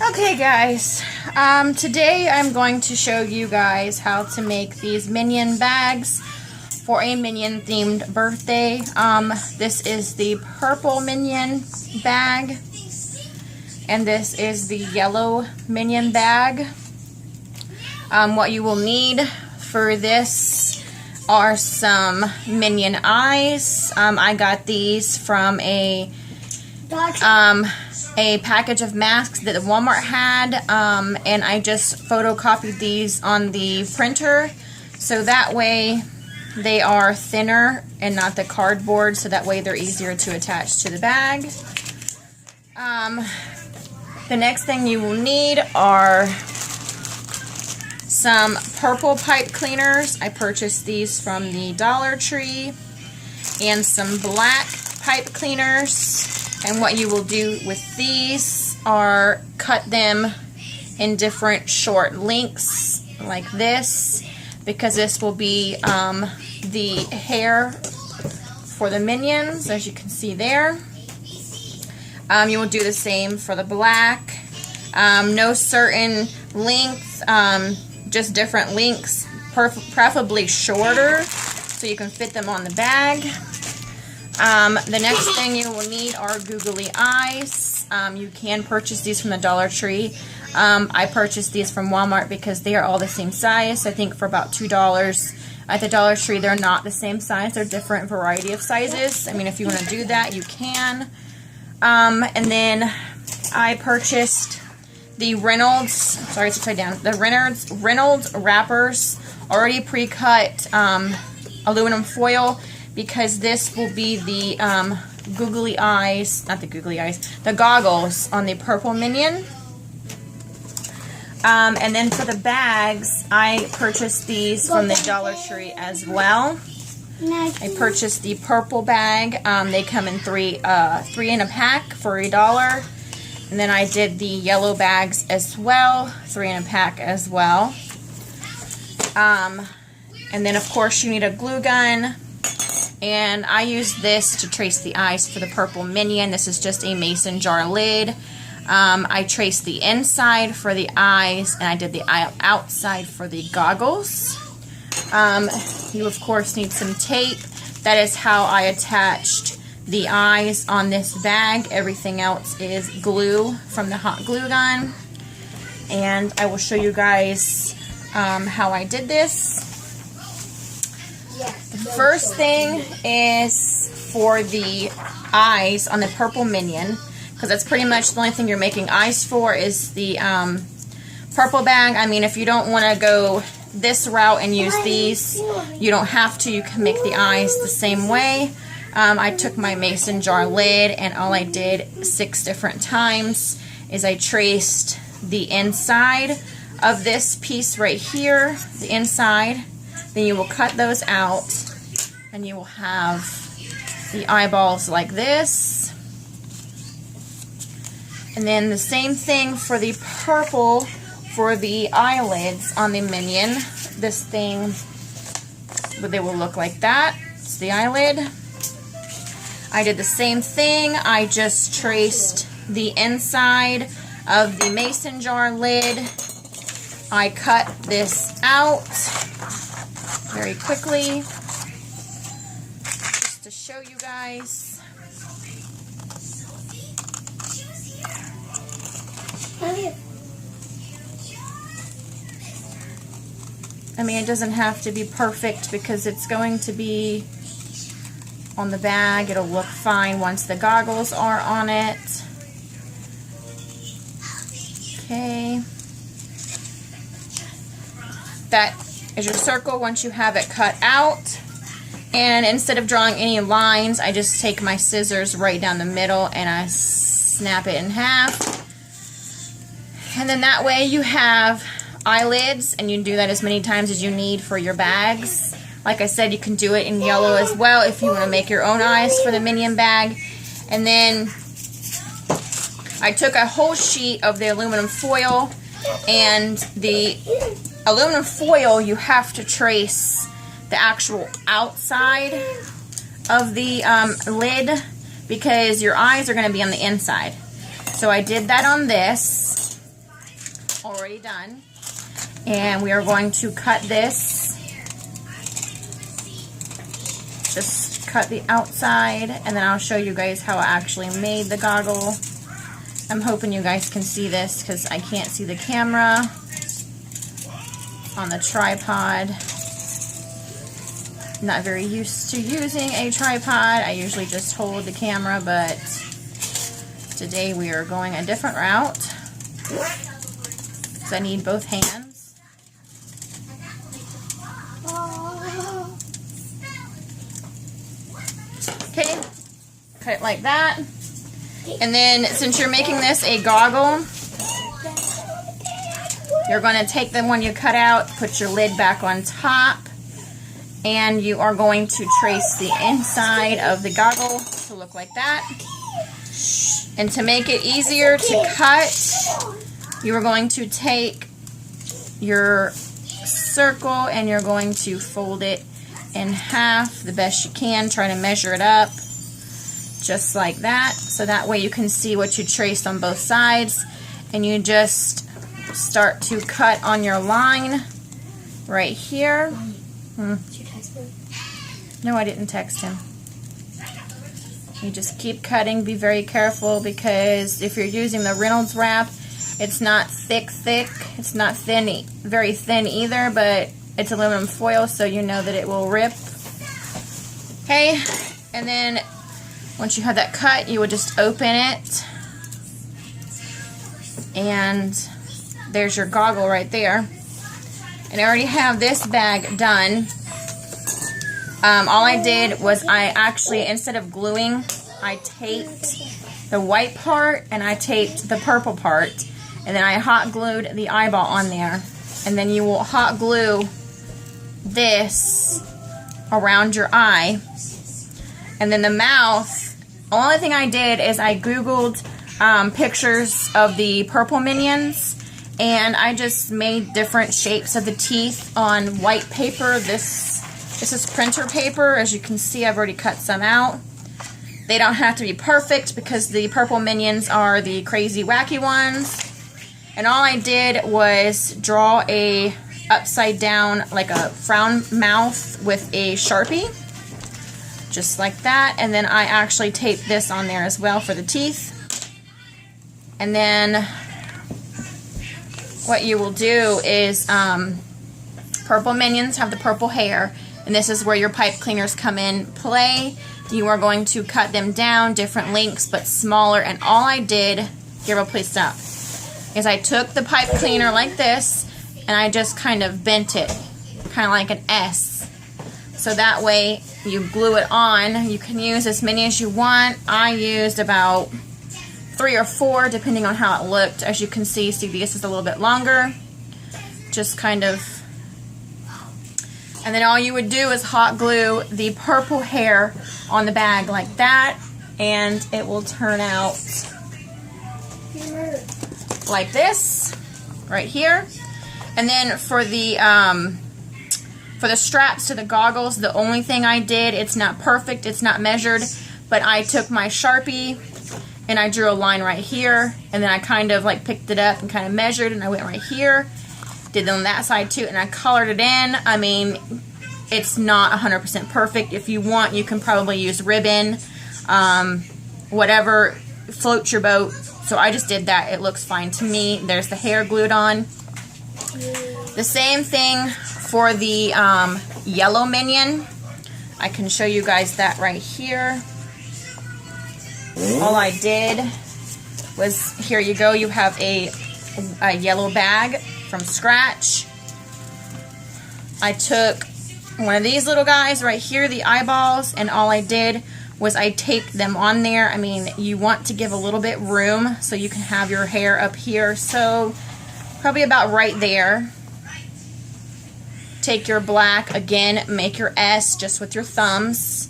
Okay guys, today I'm going to show you guys how to make these Minion bags for a Minion themed birthday. This is the purple Minion bag and this is the yellow Minion bag. What you will need for this are some Minion eyes. I got these from a package of masks that Walmart had, and I just photocopied these on the printer so that way they are thinner and not the cardboard, so that way they're easier to attach to the bag. The next thing you will need are some purple pipe cleaners. I purchased these from the Dollar Tree, and some black pipe cleaners. And what you will do with these are cut them in different short lengths like this, because this will be the hair for the Minions, as you can see there. You will do the same for the black. No certain length, just different lengths, preferably shorter, so you can fit them on the bag. The next thing you will need are googly eyes. You can purchase these from the Dollar Tree. I purchased these from Walmart because they are all the same size. I think for about $2. At the Dollar Tree, they're not the same size. They're different variety of sizes. I mean, if you want to do that, you can. And then I purchased the Reynolds, sorry, it's upside down, the Reynolds wrappers, already pre-cut aluminum foil, because this will be the googly eyes, not the googly eyes, the goggles on the purple Minion. And then for the bags, I purchased these from the Dollar Tree as well. I purchased the purple bag. They come in three in a pack for $1. And then I did the yellow bags as well, 3 in a pack as well. And then of course you need a glue gun. And I use this to trace the eyes for the purple Minion. This is just a mason jar lid. I traced the inside for the eyes, and I did the outside for the goggles. You of course need some tape. That is how I attached the eyes on this bag. Everything else is glue from the hot glue gun. And I will show you guys how I did this. The first thing is for the eyes on the purple Minion, because that's pretty much the only thing you're making eyes for is the purple bag. I mean, if you don't want to go this route and use these, you don't have to. You can make the eyes the same way. I took my mason jar lid, and all I did 6 different times is I traced the inside of this piece right here, the inside. Then you will cut those out, and you will have the eyeballs like this. And then the same thing for the purple, for the eyelids on the Minion. This thing, they will look like that. It's the eyelid. I did the same thing. I just traced the inside of the mason jar lid. I cut this out very quickly, just to show you guys. I mean, it doesn't have to be perfect because it's going to be on the bag. It'll look fine once the goggles are on it. Okay. That is your circle once you have it cut out. And instead of drawing any lines, I just take my scissors right down the middle and I snap it in half. And then that way you have eyelids, and you can do that as many times as you need for your bags. Like I said, you can do it in yellow as well if you want to make your own eyes for the Minion bag. And then I took a whole sheet of the aluminum foil, and the aluminum foil, you have to trace the actual outside of the lid, because your eyes are going to be on the inside. So I did that on this, already done. And we are going to cut this. Just cut the outside, and then I'll show you guys how I actually made the goggle. I'm hoping you guys can see this because I can't see the camera on the tripod. Not very used to using a tripod. I usually just hold the camera, but today we are going a different route because I need both hands. Okay, cut it like that. And then since you're making this a goggle, you're going to take the one you cut out, put your lid back on top, and you are going to trace the inside of the goggle to look like that. And to make it easier to cut, you are going to take your circle and you're going to fold it in half the best you can. Try to measure it up just like that, so that way you can see what you traced on both sides, and you just start to cut on your line right here. Did you text him? No, I didn't text him. You just keep cutting. Be very careful, because if you're using the Reynolds wrap, it's not thick. It's not thin, very thin either, but it's aluminum foil, so you know that it will rip. Okay, and then once you have that cut, you will just open it, and there's your goggle right there. And I already have this bag done. All I did was I actually, instead of gluing, I taped the white part and I taped the purple part, and then I hot glued the eyeball on there. And then you will hot glue this around your eye. And then the mouth, the only thing I did is I Googled pictures of the purple Minions, and I just made different shapes of the teeth on white paper. This is printer paper. As you can see, I've already cut some out. They don't have to be perfect because the purple Minions are the crazy wacky ones. And all I did was draw a upside down, like a frown mouth with a Sharpie. Just like that. And then I actually taped this on there as well for the teeth. And then what you will do is, purple Minions have the purple hair, and this is where your pipe cleaners come in play. You are going to cut them down different lengths but smaller, and all I did, Gabriel, please stop, is I took the pipe cleaner like this and I just kind of bent it, kind of like an S. So that way you glue it on. You can use as many as you want. I used about 3 or 4 depending on how it looked. As you can see this is a little bit longer. Just kind of, and then all you would do is hot glue the purple hair on the bag like that, and it will turn out like this right here. And then for the straps to the goggles, the only thing I did, it's not perfect, it's not measured, but I took my Sharpie and I drew a line right here, and then I kind of like picked it up and kind of measured, and I went right here, did it on that side too, and I colored it in. I mean, it's not 100% perfect. If you want, you can probably use ribbon, whatever floats your boat. So I just did that. It looks fine to me. There's the hair glued on. The same thing for the yellow Minion. I can show you guys that right here. All I did was, here you go, you have a yellow bag from scratch. I took one of these little guys right here, the eyeballs, and all I did was I taped them on there. I mean, you want to give a little bit room so you can have your hair up here, so probably about right there. Take your black, again, make your S just with your thumbs.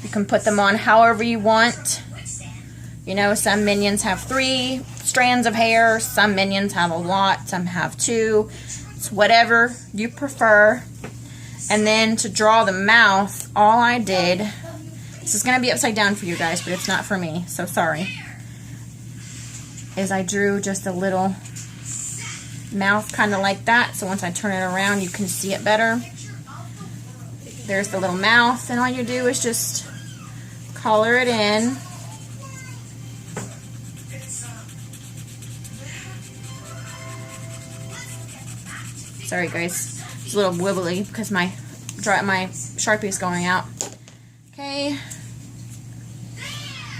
You can put them on however you want. You know, some Minions have 3 strands of hair, some Minions have a lot, some have 2. It's whatever you prefer. And then to draw the mouth, all I did, this is going to be upside down for you guys, but it's not for me, so sorry, is I drew just a little mouth kind of like that. So once I turn it around, you can see it better. There's the little mouth, and all you do is just color it in. Sorry guys, it's a little wibbly because my Sharpie is going out. Okay,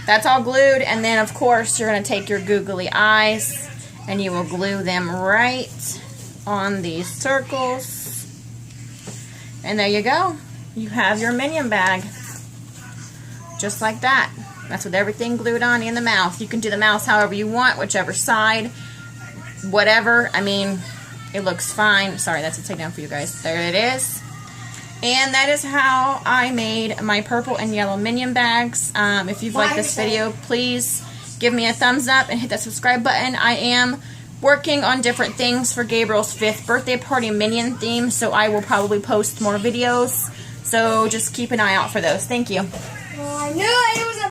that's all glued, and then of course you're going to take your googly eyes and you will glue them right on these circles. And there you go. You have your Minion bag. Just like that. That's with everything glued on in the mouth. You can do the mouth however you want, whichever side, whatever. I mean, it looks fine. Sorry, that's a take down for you guys. There it is. And that is how I made my purple and yellow Minion bags. If you've liked this video, please give me a thumbs up and hit that subscribe button. I am working on different things for Gabriel's 5th birthday party Minion theme, so I will probably post more videos. So just keep an eye out for those. Thank you. I knew it!